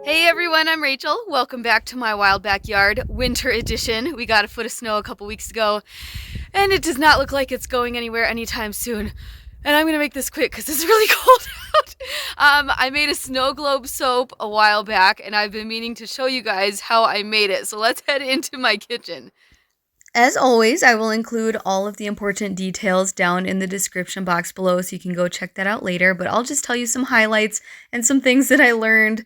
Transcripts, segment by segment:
Hey everyone, I'm Rachel. Welcome back to my wild backyard winter edition. We got a foot of snow a couple weeks ago, and it does not look like it's going anywhere anytime soon. And I'm gonna make this quick because it's really cold out. I made a snow globe soap a while back, and I've been meaning to show you guys how I made it. So let's head into my kitchen. As always, I will include all of the important details down in the description box below so you can go check that out later, but I'll just tell you some highlights and some things that I learned.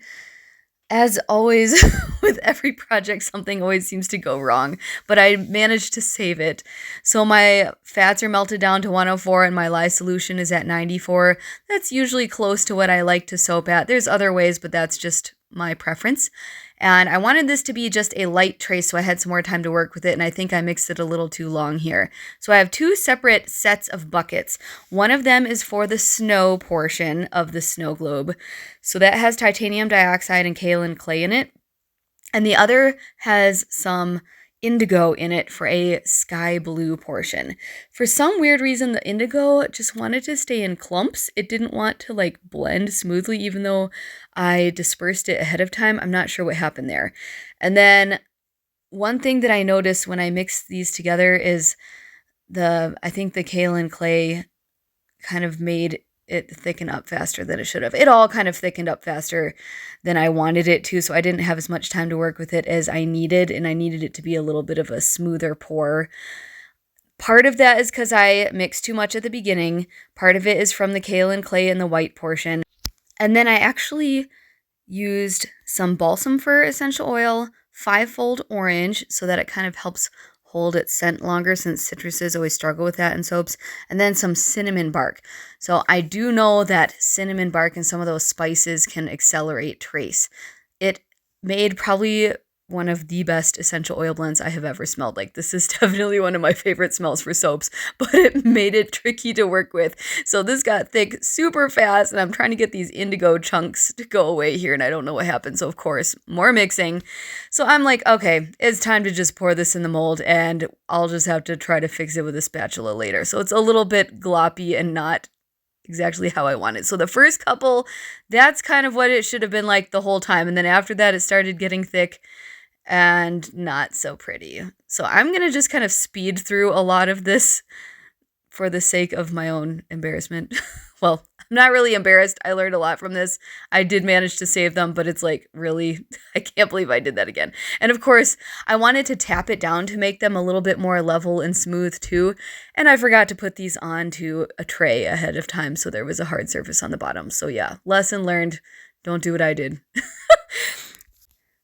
As always, with every project, something always seems to go wrong, but I managed to save it. So my fats are melted down to 104 and my lye solution is at 94. That's usually close to what I like to soap at. There's other ways, but that's just my preference. And I wanted this to be just a light trace, so I had some more time to work with it, and I think I mixed it a little too long here. So I have two separate sets of buckets. One of them is for the snow portion of the snow globe. So that has titanium dioxide and kaolin clay in it. And the other has some indigo in it for a sky blue portion. For some weird reason, the indigo just wanted to stay in clumps. It didn't want to blend smoothly, even though I dispersed it ahead of time. I'm not sure what happened there. And then one thing that I noticed when I mixed these together is I think the kaolin clay kind of made it thicken up faster than it should have. It all kind of thickened up faster than I wanted it to, so I didn't have as much time to work with it as I needed, and I needed it to be a little bit of a smoother pour. Part of that is because I mixed too much at the beginning. Part of it is from the kaolin clay in the white portion. And then I actually used some balsam fir essential oil, fivefold orange, so that it kind of helps hold its scent longer, since citruses always struggle with that in soaps, and then some cinnamon bark. So I do know that cinnamon bark and some of those spices can accelerate trace. It made probably one of the best essential oil blends I have ever smelled. This is definitely one of my favorite smells for soaps, but it made it tricky to work with. So this got thick super fast, and I'm trying to get these indigo chunks to go away here, and I don't know what happened. So of course, more mixing. So I'm like, okay, it's time to just pour this in the mold, and I'll just have to try to fix it with a spatula later. So it's a little bit gloppy and not exactly how I want it. So the first couple, that's kind of what it should have been like the whole time. And then after that, it started getting thick and not so pretty. So I'm going to just kind of speed through a lot of this for the sake of my own embarrassment. Well, I'm not really embarrassed. I learned a lot from this. I did manage to save them, but it's really, I can't believe I did that again. And of course, I wanted to tap it down to make them a little bit more level and smooth too. And I forgot to put these onto a tray ahead of time, so there was a hard surface on the bottom. So yeah, lesson learned. Don't do what I did.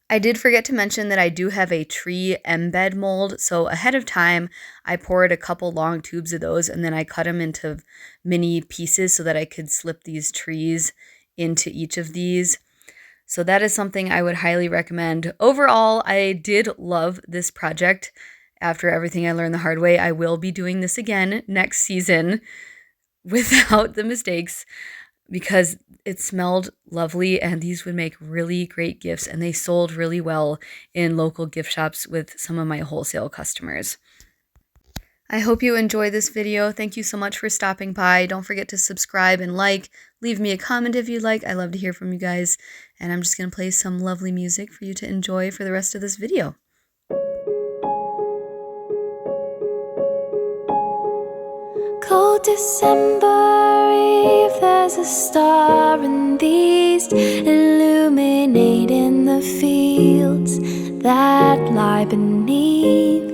I did forget to mention that I do have a tree embed mold, so ahead of time I poured a couple long tubes of those, and then I cut them into mini pieces so that I could slip these trees into each of these. So that is something I would highly recommend. Overall, I did love this project. After everything I learned the hard way, I will be doing this again next season without the mistakes, because it smelled lovely, and these would make really great gifts, and they sold really well in local gift shops with some of my wholesale customers. I hope you enjoy this video. Thank you so much for stopping by. Don't forget to subscribe and leave me a comment if you'd like. I love to hear from you guys, and I'm just going to play some lovely music for you to enjoy for the rest of this video. Cold December Eve, there's a star in the east, illuminating the fields that lie beneath.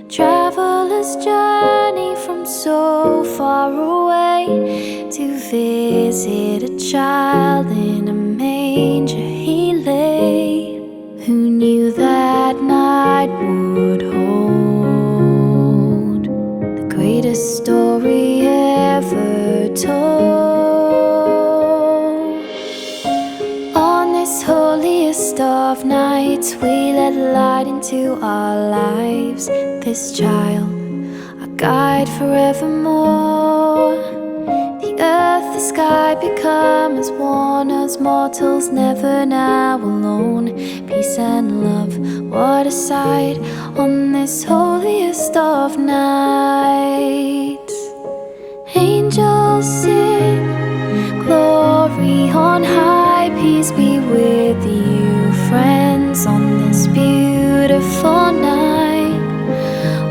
Travelers journey from so far away to visit a child in a manger he lay. Who knew that night would hold the greatest story ever told? On this holiest of nights, we let light into our lives. This child, our guide forevermore. The earth, the sky become as one as mortals, never now alone. Peace and love, what a sight on this holiest of nights. Angels sing, glory on high, peace be with you.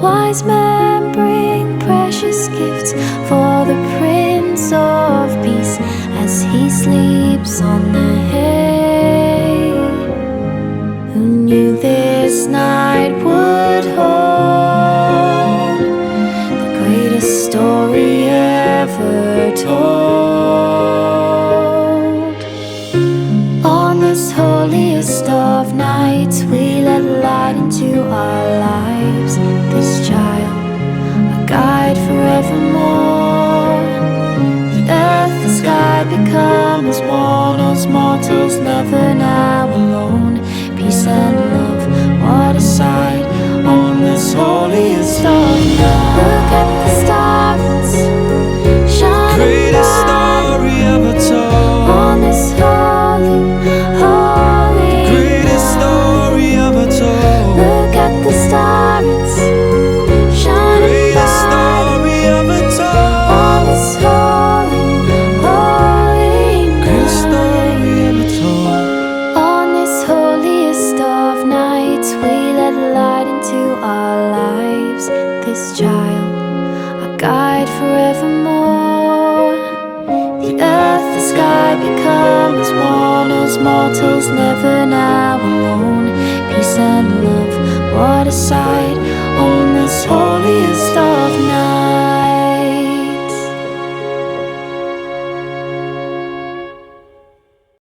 Wise men bring precious gifts for the Prince of Peace as he sleeps on the hay. Who knew this night would hold the greatest story ever told? On this holiest of nights, we let light into our lives. This child, a guide forevermore. The earth, the sky become as one, as mortals never now alone. Peace and love, what a sight on this holiest of nights. Look at the stars shining Greatest bright story ever told. on this holy, holy Greatest night. story ever told. Look at the stars shining Greatest bright story ever told. on this holy, holy Greatest story night. ever told. On this holiest of nights, we let light into our lives. This child, a guide forevermore. The earth, the sky become as one, as mortals never now alone. Peace and love, what a sight